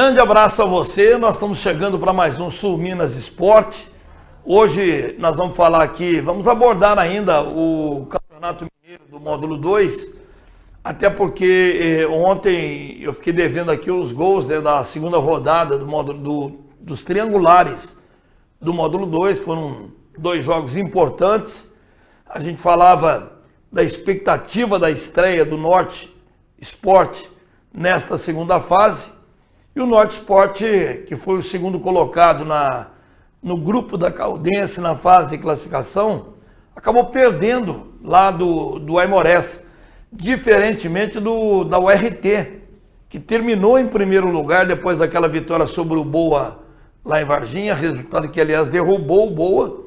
Grande abraço a você, nós estamos chegando para mais um Sul Minas Esporte. Hoje nós vamos falar aqui, vamos abordar ainda o Campeonato Mineiro do Módulo 2, até porque ontem eu fiquei devendo aqui os gols, né, da segunda rodada do módulo dos triangulares do Módulo 2, foram dois jogos importantes. A gente falava da expectativa da estreia do Norte Esporte nesta segunda fase. E o Norte Esporte, que foi o segundo colocado no grupo da Caldense na fase de classificação, acabou perdendo lá do Aimorés, diferentemente da URT, que terminou em primeiro lugar depois daquela vitória sobre o Boa lá em Varginha, resultado que, aliás, derrubou o Boa,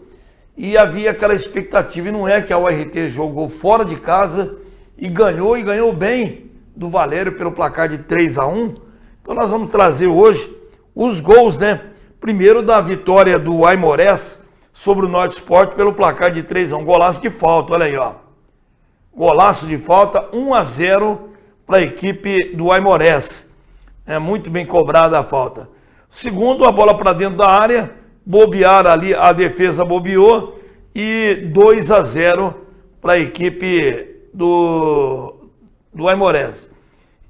e havia aquela expectativa, e não é que a URT jogou fora de casa e ganhou bem do Valério pelo placar de 3-1. Então nós vamos trazer hoje os gols, né? Primeiro da vitória do Aimorés sobre o Norte Esporte pelo placar de 3-1. Golaço de falta, olha aí, ó. Golaço de falta, 1-0 para a equipe do Aimorés. É muito bem cobrada a falta. Segundo, a bola para dentro da área, bobear ali, a defesa bobeou e 2-0 para a equipe do Aimorés.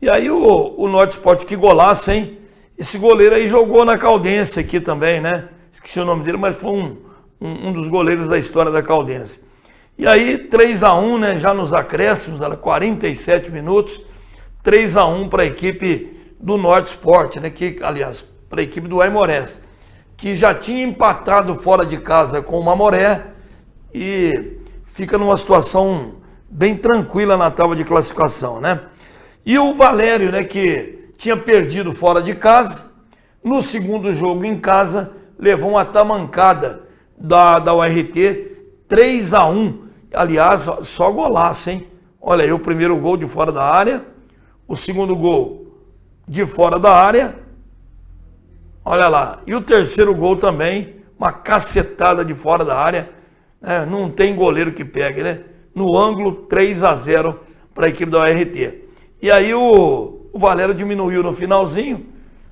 E aí o Norte Esporte, que golaço, hein? Esse goleiro aí jogou na Caldense aqui também, né? Esqueci o nome dele, mas foi um dos goleiros da história da Caldense. E aí 3-1, né? Já nos acréscimos, era 47 minutos, 3-1 para a equipe do Norte Esporte, né? Que, aliás, para a equipe do Aimorés, que já tinha empatado fora de casa com o Mamoré e fica numa situação bem tranquila na tábua de classificação, né? E o Valério, né, que tinha perdido fora de casa, no segundo jogo em casa, levou uma tamancada da URT, 3-1. Aliás, só golaço, hein? Olha aí, o primeiro gol de fora da área, o segundo gol de fora da área, olha lá. E o terceiro gol também, uma cacetada de fora da área, né? Não tem goleiro que pegue, né? No ângulo, 3-0 para a equipe da URT. E aí o Valério diminuiu no finalzinho,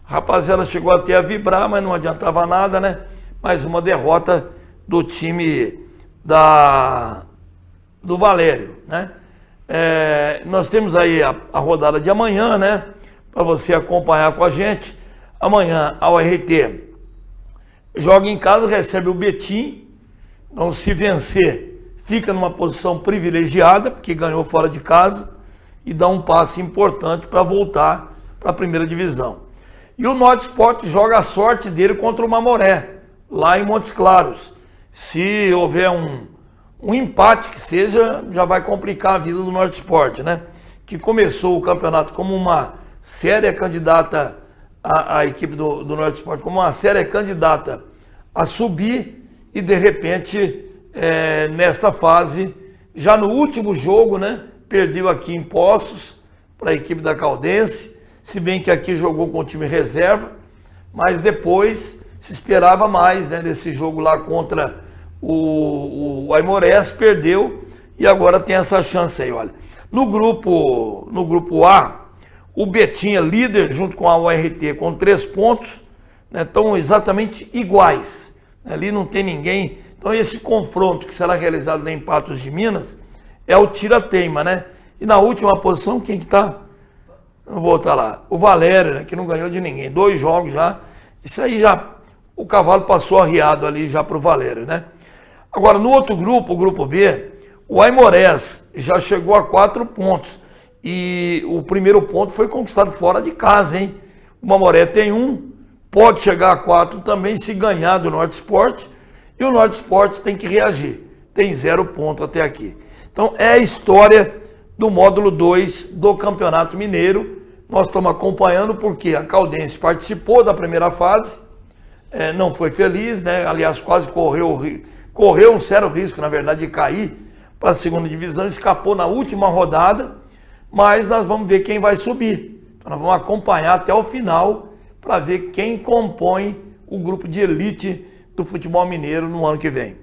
a rapaziada chegou até a vibrar, mas não adiantava nada, né? Mais uma derrota do time do Valério, né? Nós temos aí a rodada de amanhã, né? Para você acompanhar com a gente. Amanhã a URT joga em casa, recebe o Betim. Então, se vencer, fica numa posição privilegiada, porque ganhou fora de casa, e dá um passe importante para voltar para a primeira divisão. E o Norte Esporte joga a sorte dele contra o Mamoré, lá em Montes Claros. Se houver um empate que seja, já vai complicar a vida do Norte Esporte, né? Que começou o campeonato como uma séria candidata, a equipe do Norte Esporte, como uma séria candidata a subir, e de repente, nesta fase, já no último jogo, né? Perdeu aqui em Poços para a equipe da Caldense, se bem que aqui jogou com o time reserva, mas depois se esperava mais, né, desse jogo lá contra o Aimorés, perdeu e agora tem essa chance aí, olha. No grupo A, o Betim é líder junto com a URT com 3 pontos, né, estão exatamente iguais, ali não tem ninguém. Então esse confronto que será realizado em Patos de Minas é o tira-teima, né? E na última posição, quem que tá? Vou voltar lá. O Valério, né? Que não ganhou de ninguém. 2 jogos já. Isso aí já... O cavalo passou arriado ali já pro Valério, né? Agora, no outro grupo, o grupo B, o Aimorés já chegou a 4 pontos. E o primeiro ponto foi conquistado fora de casa, hein? O Mamoré tem 1, pode chegar a 4 também se ganhar do Norte Esporte. E o Norte Esporte tem que reagir. Tem 0 ponto até aqui. Então, é a história do módulo 2 do Campeonato Mineiro. Nós estamos acompanhando porque a Caldense participou da primeira fase, não foi feliz, né? Aliás, quase correu um sério risco, na verdade, de cair para a segunda divisão, escapou na última rodada, mas nós vamos ver quem vai subir. Então, nós vamos acompanhar até o final para ver quem compõe o grupo de elite do futebol mineiro no ano que vem.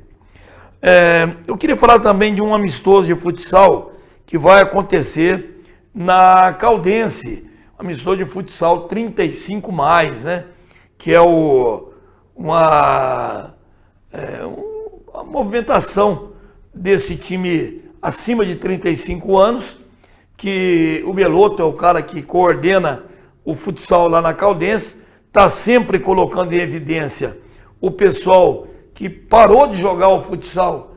Eu queria falar também de um amistoso de futsal que vai acontecer na Caldense, amistoso de futsal 35 mais, né? Que é uma movimentação desse time acima de 35 anos, que o Beloto é o cara que coordena o futsal lá na Caldense, está sempre colocando em evidência o pessoal que parou de jogar o futsal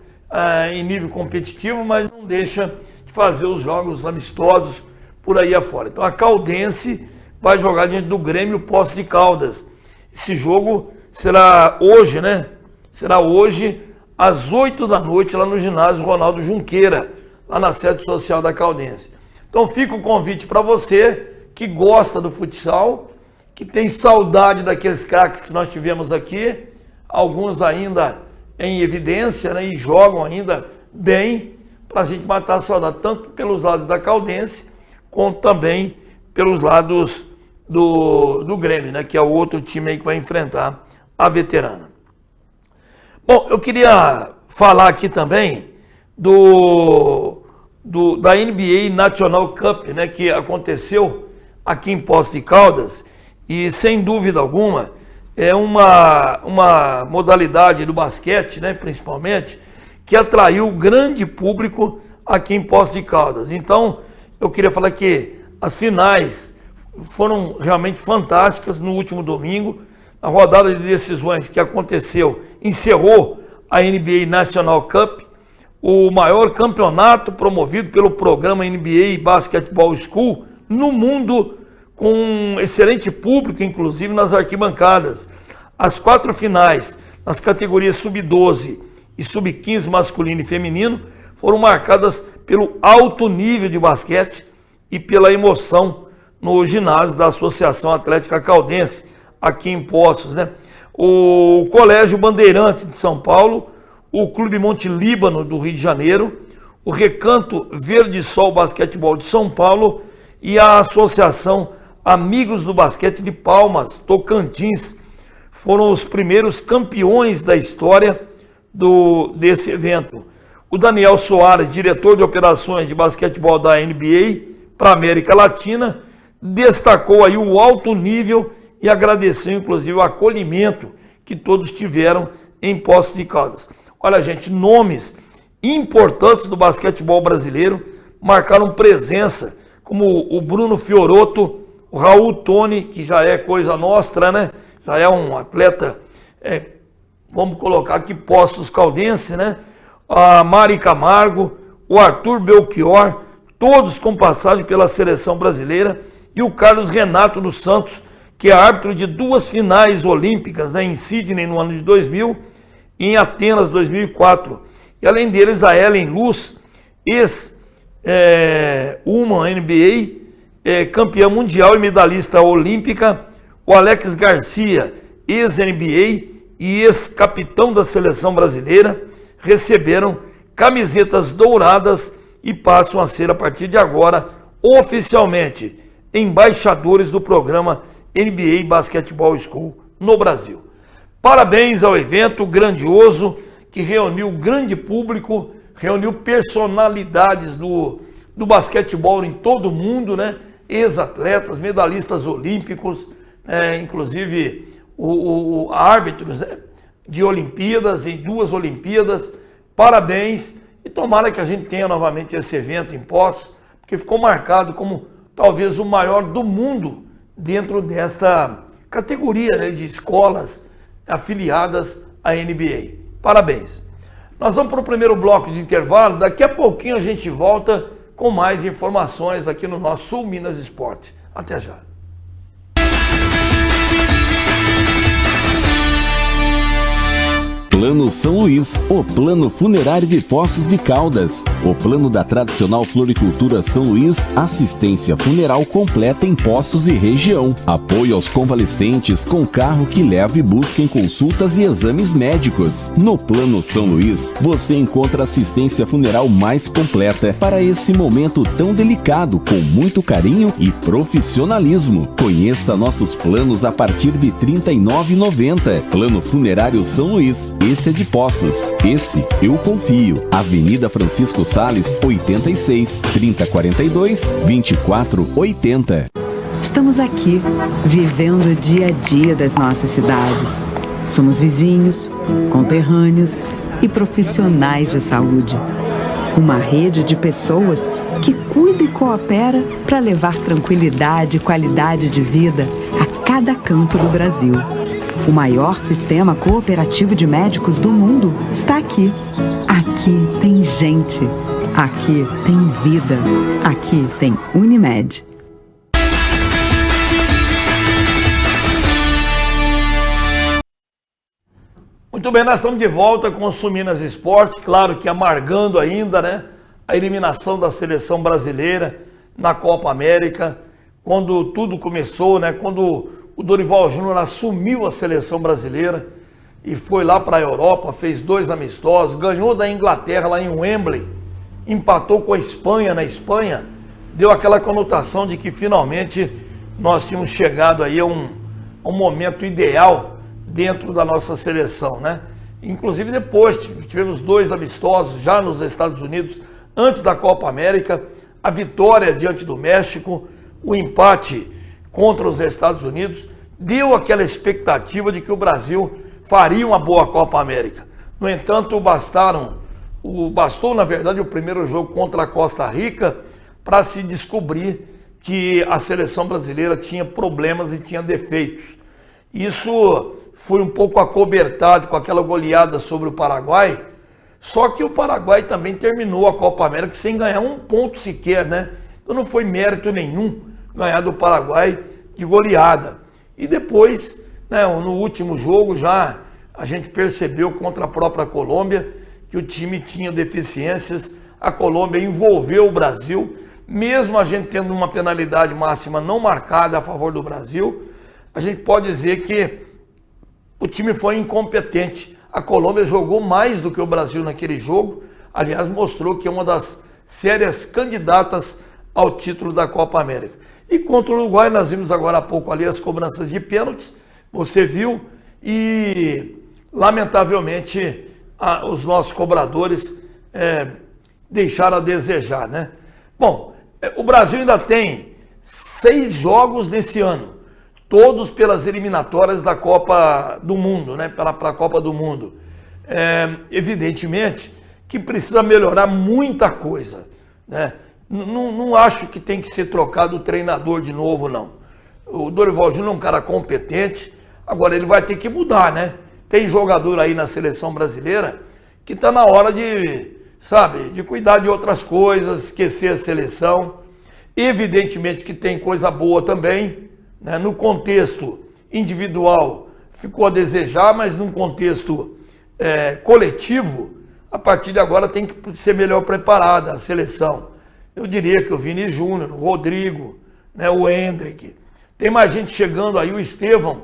em nível competitivo, mas não deixa de fazer os jogos amistosos por aí afora. Então a Caldense vai jogar diante do Grêmio Poços de Caldas. Esse jogo será hoje, né? Será hoje às 8 da noite lá no ginásio Ronaldo Junqueira, lá na sede social da Caldense. Então fica o convite para você que gosta do futsal, que tem saudade daqueles craques que nós tivemos aqui, alguns ainda em evidência, né, e jogam ainda bem, para a gente matar a saudade, tanto pelos lados da Caldense, quanto também pelos lados do Grêmio, né, que é o outro time aí que vai enfrentar a veterana. Bom, eu queria falar aqui também da NBA National Cup, né, que aconteceu aqui em Poços de Caldas, e sem dúvida alguma é uma modalidade do basquete, né, principalmente, que atraiu grande público aqui em Poços de Caldas. Então, eu queria falar que as finais foram realmente fantásticas no último domingo. A rodada de decisões que aconteceu encerrou a NBA National Cup, o maior campeonato promovido pelo programa NBA Basketball School no mundo, com um excelente público, inclusive nas arquibancadas. As 4 finais, nas categorias sub-12 e sub-15 masculino e feminino, foram marcadas pelo alto nível de basquete e pela emoção no ginásio da Associação Atlética Caldense, aqui em Poços, né? O Colégio Bandeirante de São Paulo, o Clube Monte Líbano do Rio de Janeiro, o Recanto Verde Sol Basquetebol de São Paulo e a Associação Amigos do Basquete de Palmas, Tocantins, foram os primeiros campeões da história desse evento. O Daniel Soares, diretor de operações de basquetebol da NBA para a América Latina, destacou aí o alto nível e agradeceu inclusive o acolhimento que todos tiveram em Poços de Caldas. Olha, gente, nomes importantes do basquetebol brasileiro marcaram presença, como o Bruno Fiorotto, o Raul Toni, que já é coisa nossa, né? Já é um atleta, vamos colocar aqui, Poços Caldense, né? A Mari Camargo, o Arthur Belchior, todos com passagem pela seleção brasileira, e o Carlos Renato dos Santos, que é árbitro de 2 finais olímpicas, né, em Sydney no ano de 2000 e em Atenas 2004. E além deles, a Ellen Luz, ex-Woman NBA, campeã mundial e medalhista olímpica, o Alex Garcia, ex-NBA e ex-capitão da seleção brasileira, receberam camisetas douradas e passam a ser, a partir de agora, oficialmente embaixadores do programa NBA Basketball School no Brasil. Parabéns ao evento grandioso que reuniu grande público, reuniu personalidades do basquetebol em todo o mundo, né? Ex-atletas, medalhistas olímpicos, inclusive árbitros, né, de Olimpíadas, em 2 Olimpíadas. Parabéns e tomara que a gente tenha novamente esse evento em Poços, porque ficou marcado como talvez o maior do mundo dentro desta categoria, né, de escolas afiliadas à NBA. Parabéns. Nós vamos para o primeiro bloco de intervalo. Daqui a pouquinho a gente volta com mais informações aqui no nosso Sul Minas Esporte. Até já. Plano São Luís, o plano funerário de Poços de Caldas. O plano da tradicional floricultura São Luís, assistência funeral completa em Poços e região. Apoio aos convalescentes com carro que leva e busca em consultas e exames médicos. No Plano São Luís, você encontra assistência funeral mais completa para esse momento tão delicado, com muito carinho e profissionalismo. Conheça nossos planos a partir de R$ 39,90. Plano Funerário São Luís. Esse é de Poços. Esse eu confio. Avenida Francisco Sales, 86, 3042, 2480. Estamos aqui, vivendo o dia a dia das nossas cidades. Somos vizinhos, conterrâneos e profissionais de saúde. Uma rede de pessoas que cuida e coopera para levar tranquilidade e qualidade de vida a cada canto do Brasil. O maior sistema cooperativo de médicos do mundo está aqui. Aqui tem gente. Aqui tem vida. Aqui tem Unimed. Muito bem, nós estamos de volta com o Suminas Esporte, claro que amargando ainda, né, a eliminação da seleção brasileira na Copa América, quando tudo começou, né, quando o Dorival Júnior assumiu a seleção brasileira e foi lá para a Europa, fez 2 amistosos, ganhou da Inglaterra lá em Wembley, empatou com a Espanha na Espanha, deu aquela conotação de que finalmente nós tínhamos chegado aí a um momento ideal dentro da nossa seleção, né? Inclusive depois tivemos 2 amistosos já nos Estados Unidos, antes da Copa América, a vitória diante do México, o empate contra os Estados Unidos, deu aquela expectativa de que o Brasil faria uma boa Copa América. No entanto, bastou na verdade o primeiro jogo contra a Costa Rica para se descobrir que a seleção brasileira tinha problemas e tinha defeitos. Isso foi um pouco acobertado com aquela goleada sobre o Paraguai, só que o Paraguai também terminou a Copa América sem ganhar um ponto sequer, né? Então não foi mérito nenhum ganhar do Paraguai de goleada. E depois, né, no último jogo já a gente percebeu contra a própria Colômbia que o time tinha deficiências, a Colômbia envolveu o Brasil, mesmo a gente tendo uma penalidade máxima não marcada a favor do Brasil, a gente pode dizer que o time foi incompetente. A Colômbia jogou mais do que o Brasil naquele jogo. Aliás, mostrou que é uma das sérias candidatas ao título da Copa América. E contra o Uruguai, nós vimos agora há pouco ali as cobranças de pênaltis. Você viu e, lamentavelmente, os nossos cobradores deixaram a desejar, né? Bom, o Brasil ainda tem 6 jogos nesse ano. Todos pelas eliminatórias da Copa do Mundo, né? Para a Copa do Mundo. Evidentemente que precisa melhorar muita coisa, né? Não acho que tem que ser trocado o treinador de novo, não. O Dorival Júnior é um cara competente, agora ele vai ter que mudar, né? Tem jogador aí na seleção brasileira que está na hora de, sabe, de cuidar de outras coisas, esquecer a seleção. Evidentemente que tem coisa boa também, né? No contexto individual ficou a desejar, mas num contexto coletivo, a partir de agora tem que ser melhor preparada a seleção. Eu diria que o Vini Júnior, o Rodrigo, né, o Hendrick, tem mais gente chegando aí, o Estevão,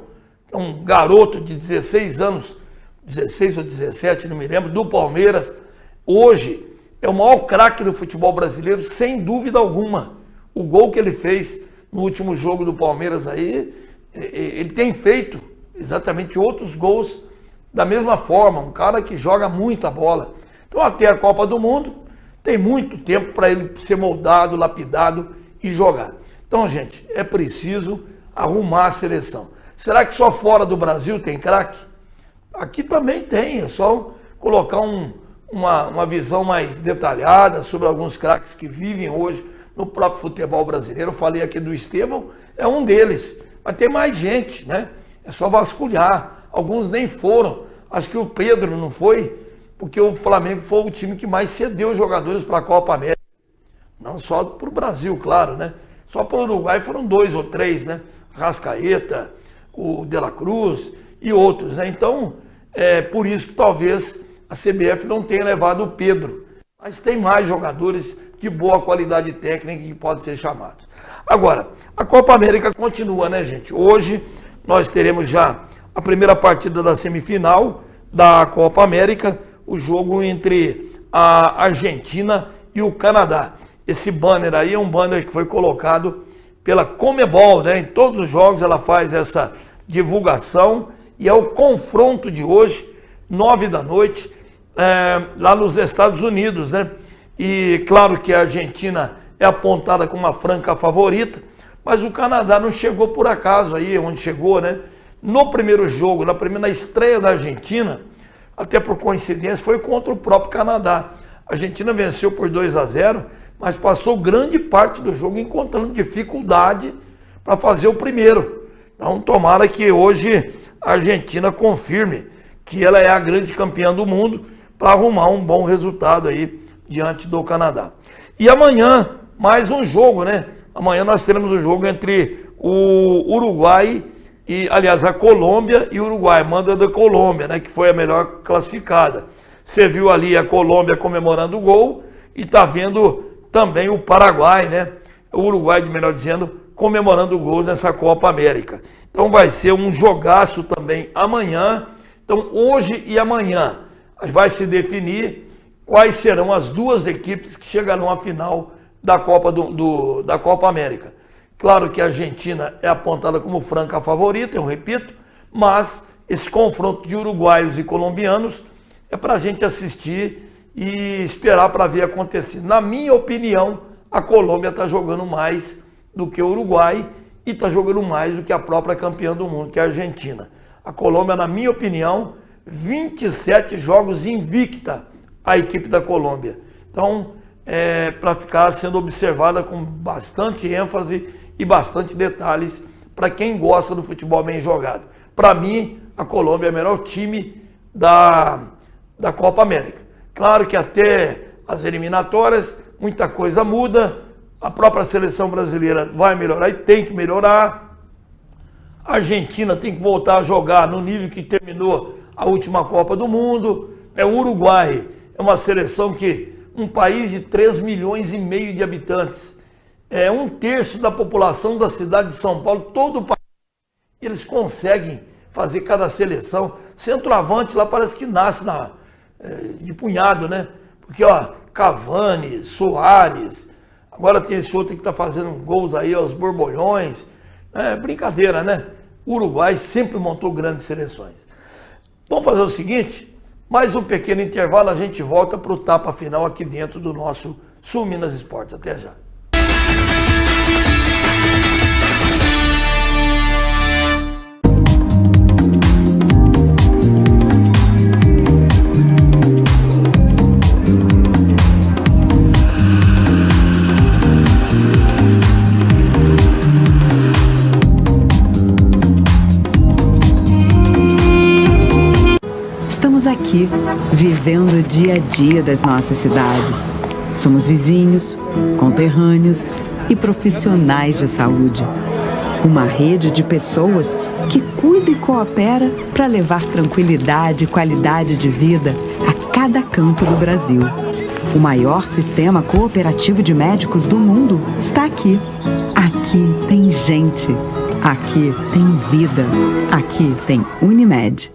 que é um garoto de 16 anos, 16 ou 17, não me lembro, do Palmeiras, hoje é o maior craque do futebol brasileiro, sem dúvida alguma. O gol que ele fez no último jogo do Palmeiras aí, ele tem feito exatamente outros gols da mesma forma, um cara que joga muita bola. Então até a Copa do Mundo tem muito tempo para ele ser moldado, lapidado e jogar. Então, gente, é preciso arrumar a seleção. Será que só fora do Brasil tem craque? Aqui também tem, é só colocar uma visão mais detalhada sobre alguns craques que vivem hoje no próprio futebol brasileiro. Eu falei aqui do Estevão, é um deles, mas tem mais gente, né? É só vasculhar, alguns nem foram, acho que o Pedro não foi, porque o Flamengo foi o time que mais cedeu jogadores para a Copa América, não só para o Brasil, claro, né? Só para o Uruguai foram 2 ou 3, né? Rascaeta, o De La Cruz e outros, né? Então, é por isso que talvez a CBF não tenha levado o Pedro, mas tem mais jogadores de boa qualidade técnica que podem ser chamados. Agora, a Copa América continua, né, gente? Hoje nós teremos já a primeira partida da semifinal da Copa América, o jogo entre a Argentina e o Canadá. Esse banner aí é um banner que foi colocado pela Conmebol, né? Em todos os jogos ela faz essa divulgação e é o confronto de hoje, 9 da noite, lá nos Estados Unidos, né? E claro que a Argentina é apontada como uma franca favorita, Mas o Canadá não chegou por acaso aí, onde chegou, né? No primeiro jogo, na estreia da Argentina, até por coincidência, foi contra o próprio Canadá. A Argentina venceu por 2-0, mas passou grande parte do jogo encontrando dificuldade para fazer o primeiro. Então, tomara que hoje a Argentina confirme que ela é a grande campeã do mundo para arrumar um bom resultado aí diante do Canadá. E amanhã, mais um jogo, né? Amanhã nós teremos um jogo entre o Uruguai e, aliás, a Colômbia e o Uruguai. Manda da Colômbia, né? Que foi a melhor classificada. Você viu ali a Colômbia comemorando o gol e tá vendo também o Paraguai, né? O Uruguai, melhor dizendo, comemorando gols nessa Copa América. Então vai ser um jogaço também amanhã. Então hoje e amanhã vai se definir quais serão as duas equipes que chegarão à final da Copa, da Copa América. Claro que a Argentina é apontada como franca favorita, eu repito, mas esse confronto de uruguaios e colombianos é para a gente assistir e esperar para ver acontecer. Na minha opinião, a Colômbia está jogando mais do que o Uruguai e está jogando mais do que a própria campeã do mundo, que é a Argentina. A Colômbia, na minha opinião, 27 jogos invicta a equipe da Colômbia. Então, para ficar sendo observada com bastante ênfase e bastante detalhes para quem gosta do futebol bem jogado. Para mim, a Colômbia é o melhor time da Copa América. Claro que até as eliminatórias, muita coisa muda, a própria seleção brasileira vai melhorar e tem que melhorar. A Argentina tem que voltar a jogar no nível que terminou a última Copa do Mundo. O Uruguai é uma seleção que, um país de 3,5 milhões de habitantes, é 1/3 da população da cidade de São Paulo, todo o país, eles conseguem fazer cada seleção. Centroavante lá parece que nasce de punhado, né? Porque, ó, Cavani, Soares, agora tem esse outro que está fazendo gols aí aos borbolhões. É brincadeira, né? O Uruguai sempre montou grandes seleções. Vamos fazer o seguinte, mais um pequeno intervalo, a gente volta para o tapa final aqui dentro do nosso Sul Minas Esportes. Até já. Estamos aqui, vivendo o dia a dia das nossas cidades. Somos vizinhos, conterrâneos e profissionais de saúde. Uma rede de pessoas que cuida e coopera para levar tranquilidade e qualidade de vida a cada canto do Brasil. O maior sistema cooperativo de médicos do mundo está aqui. Aqui tem gente. Aqui tem vida. Aqui tem Unimed.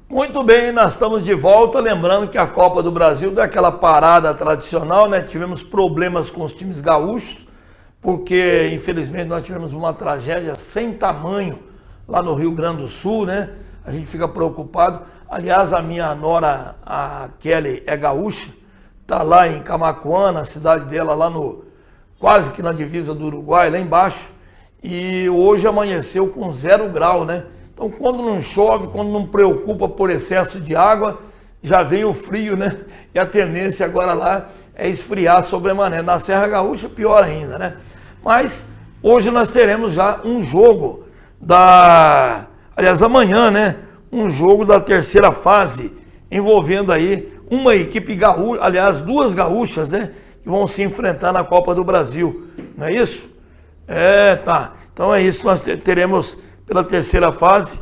Muito bem, nós estamos de volta, lembrando que a Copa do Brasil deu aquela parada tradicional, né? Tivemos problemas com os times gaúchos, porque infelizmente nós tivemos uma tragédia sem tamanho lá no Rio Grande do Sul, né? A gente fica preocupado. Aliás, a minha nora, a Kelly, é gaúcha, tá lá em Camaquã, na cidade dela, lá quase que na divisa do Uruguai, lá embaixo, e hoje amanheceu com 0 grau, né? Então, quando não chove, quando não preocupa por excesso de água, já vem o frio, né? E a tendência agora lá é esfriar sobremaneira. Na Serra Gaúcha, pior ainda, né? Mas hoje nós teremos já um jogo aliás, amanhã, né? Um jogo da terceira fase, envolvendo aí uma equipe gaúcha, aliás, 2 gaúchas, né? Que vão se enfrentar na Copa do Brasil. Não é isso? Tá. Então é isso, nós teremos pela terceira fase,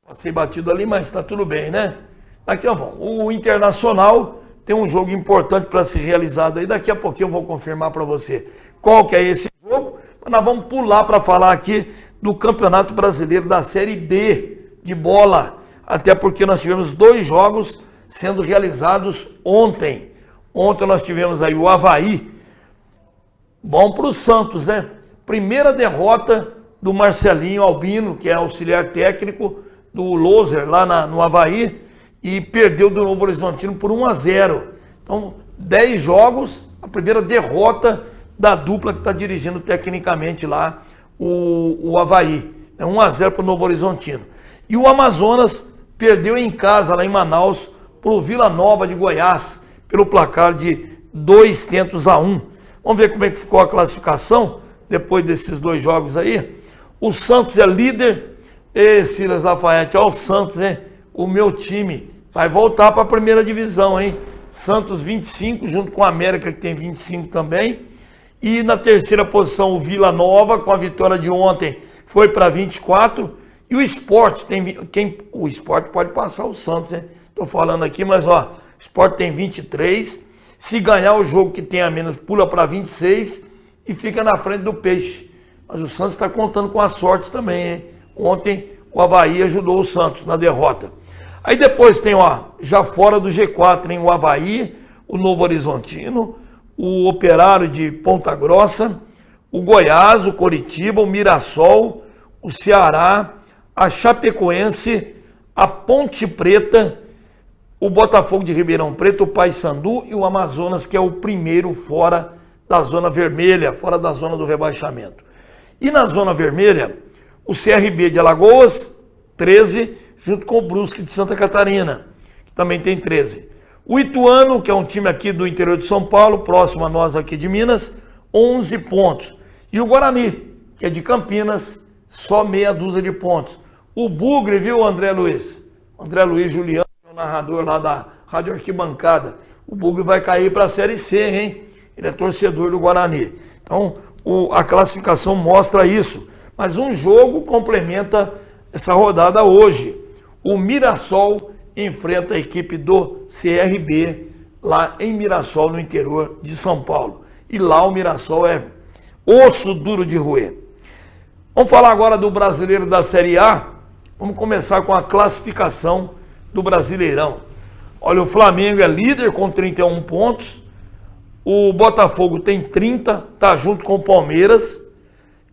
passei batido ali, mas está tudo bem, né? Daqui a pouco, o Internacional tem um jogo importante para ser realizado aí, daqui a pouquinho eu vou confirmar para você qual que é esse jogo, mas nós vamos pular para falar aqui do Campeonato Brasileiro da Série B de bola, até porque nós tivemos 2 jogos sendo realizados ontem. Ontem nós tivemos aí o Avaí, bom para o Santos, né? Primeira derrota do Marcelinho Albino, que é auxiliar técnico do Loser lá no Avaí. e perdeu do Novo Horizontino por 1-0. Então, 10 jogos, a primeira derrota da dupla que está dirigindo tecnicamente lá o Avaí. 1-0 para o Novo Horizontino. E o Amazonas perdeu em casa, lá em Manaus, para o Vila Nova de Goiás, pelo placar de 2-1. Vamos ver como é que ficou a classificação depois desses 2 jogos aí. O Santos é líder. Silas Lafayette, ó, o Santos, hein? O meu time vai voltar para a primeira divisão, hein? Santos 25, junto com a América, que tem 25 também. E na terceira posição, o Vila Nova, com a vitória de ontem, foi para 24. E o Sport o Sport pode passar o Santos, hein? Tô falando aqui, mas ó, o Sport tem 23. Se ganhar o jogo que tem a menos, pula para 26 e fica na frente do Peixe. Mas o Santos está contando com a sorte também, hein? Ontem o Avaí ajudou o Santos na derrota. Aí depois tem, ó, já fora do G4, hein? O Avaí, o Novo Horizontino, o Operário de Ponta Grossa, o Goiás, o Coritiba, o Mirassol, o Ceará, a Chapecoense, a Ponte Preta, o Botafogo de Ribeirão Preto, o Paysandu e o Amazonas, que é o primeiro fora da zona vermelha, fora da zona do rebaixamento. E na zona vermelha, o CRB de Alagoas, 13, junto com o Brusque de Santa Catarina, que também tem 13. O Ituano, que é um time aqui do interior de São Paulo, próximo a nós aqui de Minas, 11 pontos. E o Guarani, que é de Campinas, só meia dúzia de pontos. O Bugre, viu, André Luiz? André Luiz Juliano, o narrador lá da Rádio Arquibancada. O Bugre vai cair para a Série C, hein? Ele é torcedor do Guarani. Então, a classificação mostra isso. Mas um jogo complementa essa rodada hoje. O Mirassol enfrenta a equipe do CRB lá em Mirassol, no interior de São Paulo. E lá o Mirassol é osso duro de roer. Vamos falar agora do Brasileiro da Série A. Vamos começar com a classificação do Brasileirão. Olha, o Flamengo é líder com 31 pontos. O Botafogo tem 30, tá junto com o Palmeiras.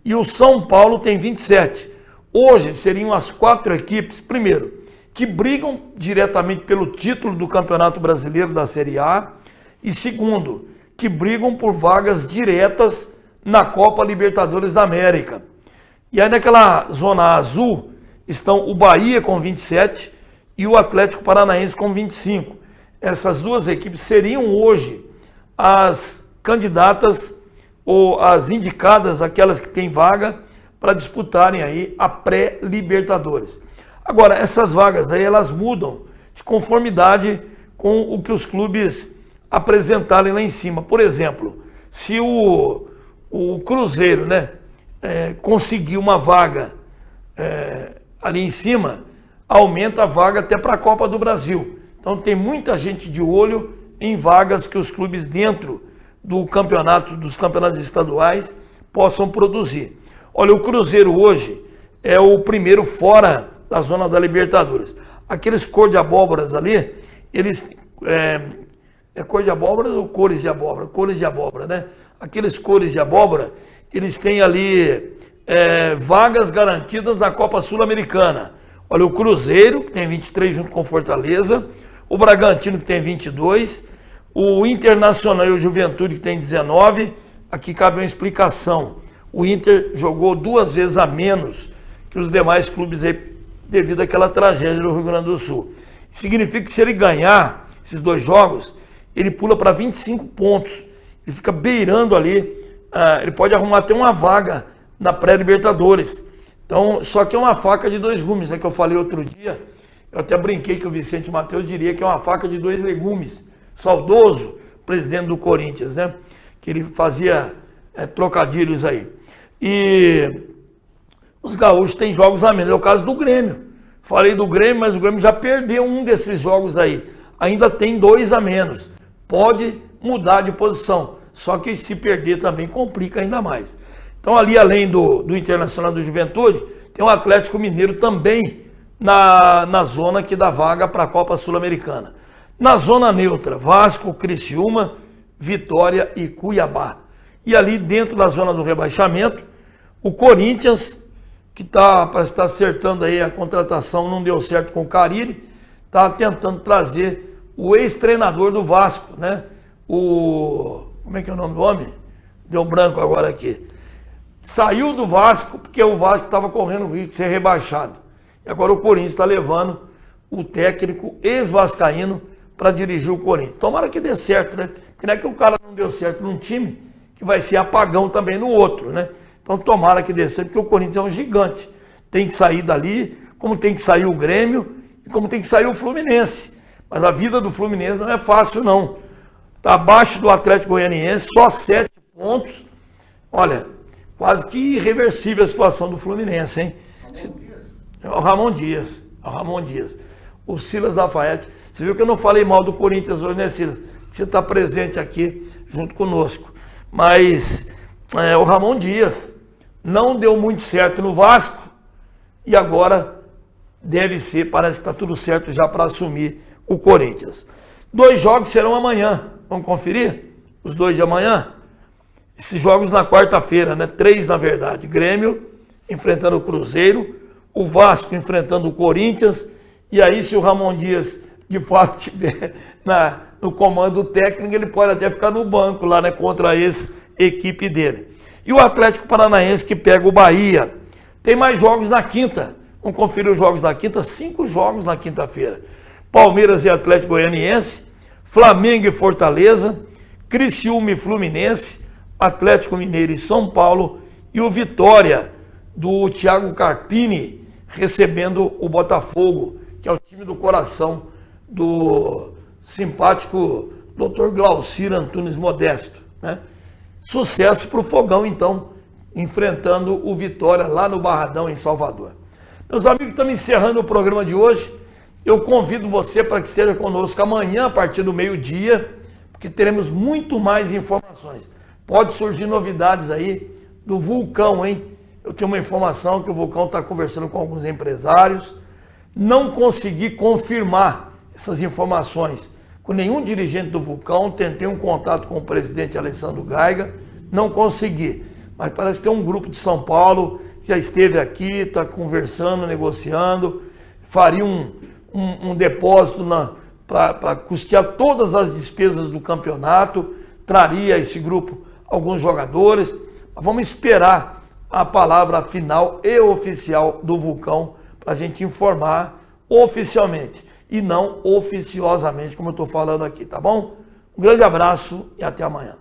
E o São Paulo tem 27. Hoje seriam as 4 equipes, primeiro, que brigam diretamente pelo título do Campeonato Brasileiro da Série A. E segundo, que brigam por vagas diretas na Copa Libertadores da América. E aí naquela zona azul estão o Bahia com 27 e o Atlético Paranaense com 25. Essas duas equipes seriam hoje as candidatas ou as indicadas, aquelas que têm vaga para disputarem aí a pré-Libertadores. Agora, essas vagas aí, elas mudam de conformidade com o que os clubes apresentarem lá em cima. Por exemplo, se o Cruzeiro, né, conseguir uma vaga ali em cima, aumenta a vaga até para a Copa do Brasil. Então tem muita gente de olho em vagas que os clubes dentro do campeonato, dos campeonatos estaduais, possam produzir. Olha, o Cruzeiro hoje é o primeiro fora da zona da Libertadores. Aqueles cor de abóboras ali, eles... É cor de abóbora ou cores de abóbora? Cores de abóbora, né? Aqueles cores de abóbora, eles têm ali vagas garantidas na Copa Sul-Americana. Olha, o Cruzeiro, que tem 23 junto com Fortaleza, o Bragantino, que tem 22, o Internacional e o Juventude, que tem 19. Aqui cabe uma explicação. O Inter jogou 2 vezes a menos que os demais clubes aí, devido àquela tragédia do Rio Grande do Sul. Significa que se ele ganhar esses 2 jogos, ele pula para 25 pontos. Ele fica beirando ali, ele pode arrumar até uma vaga na pré-Libertadores. Então, só que é uma faca de 2 gumes, né, que eu falei outro dia. Eu até brinquei que o Vicente Matheus diria que é uma faca de 2 legumes. Saudoso presidente do Corinthians, né? Que ele fazia trocadilhos aí. E os gaúchos têm jogos a menos. É o caso do Grêmio. Falei do Grêmio, mas o Grêmio já perdeu um desses jogos aí. Ainda tem 2 a menos. Pode mudar de posição. Só que se perder também complica ainda mais. Então ali, além do Internacional do Juventude, tem o Atlético Mineiro também na zona que dá vaga para a Copa Sul-Americana. Na zona neutra, Vasco, Criciúma, Vitória e Cuiabá. E ali dentro da zona do rebaixamento, o Corinthians, que parece estar acertando aí a contratação, não deu certo com o Carille, está tentando trazer o ex-treinador do Vasco, né? Como é que é o nome do homem? Deu branco agora aqui. Saiu do Vasco porque o Vasco estava correndo o risco de ser rebaixado. E agora o Corinthians está levando o técnico ex-vascaíno para dirigir o Corinthians. Tomara que dê certo, né? Porque não é que o cara não deu certo num time, que vai ser apagão também no outro, né? Então tomara que dê certo, porque o Corinthians é um gigante. Tem que sair dali, como tem que sair o Grêmio e como tem que sair o Fluminense. Mas a vida do Fluminense não é fácil, não. Está abaixo do Atlético Goianiense, só 7 pontos. Olha, quase que irreversível a situação do Fluminense, hein? É o Ramon Dias. O Silas Lafayette. Você viu que eu não falei mal do Corinthians hoje, né, Silas? Você está presente aqui junto conosco. Mas o Ramon Dias não deu muito certo no Vasco e agora deve ser, parece que está tudo certo já para assumir o Corinthians. 2 jogos serão amanhã. Vamos conferir? Os 2 de amanhã? Esses jogos na quarta-feira, né? 3 na verdade. Grêmio enfrentando o Cruzeiro, o Vasco enfrentando o Corinthians, e aí se o Ramon Dias de fato estiver no comando técnico, ele pode até ficar no banco lá, né? Contra a ex-equipe dele. E o Atlético Paranaense que pega o Bahia. Tem mais jogos na quinta. Vamos conferir os jogos da quinta. 5 jogos na quinta-feira. Palmeiras e Atlético Goianiense, Flamengo e Fortaleza, Criciúma e Fluminense, Atlético Mineiro e São Paulo e o Vitória do Thiago Carpini recebendo o Botafogo, que é o time do coração do simpático Dr. Glaucir Antunes Modesto, né? Sucesso para o Fogão, então, enfrentando o Vitória lá no Barradão, em Salvador. Meus amigos, estamos encerrando o programa de hoje. Eu convido você para que esteja conosco amanhã, a partir do meio-dia, porque teremos muito mais informações. Pode surgir novidades aí do Vulcão, hein? Eu tenho uma informação que o Vulcão está conversando com alguns empresários. Não consegui confirmar essas informações com nenhum dirigente do Vulcão. Tentei um contato com o presidente Alessandro Gaiga, não consegui. Mas parece que tem um grupo de São Paulo, já esteve aqui, está conversando, negociando, faria um depósito para custear todas as despesas do campeonato, traria a esse grupo alguns jogadores. Vamos esperar a palavra final e oficial do Vulcão para a gente informar oficialmente e não oficiosamente, como eu estou falando aqui, tá bom? Um grande abraço e até amanhã.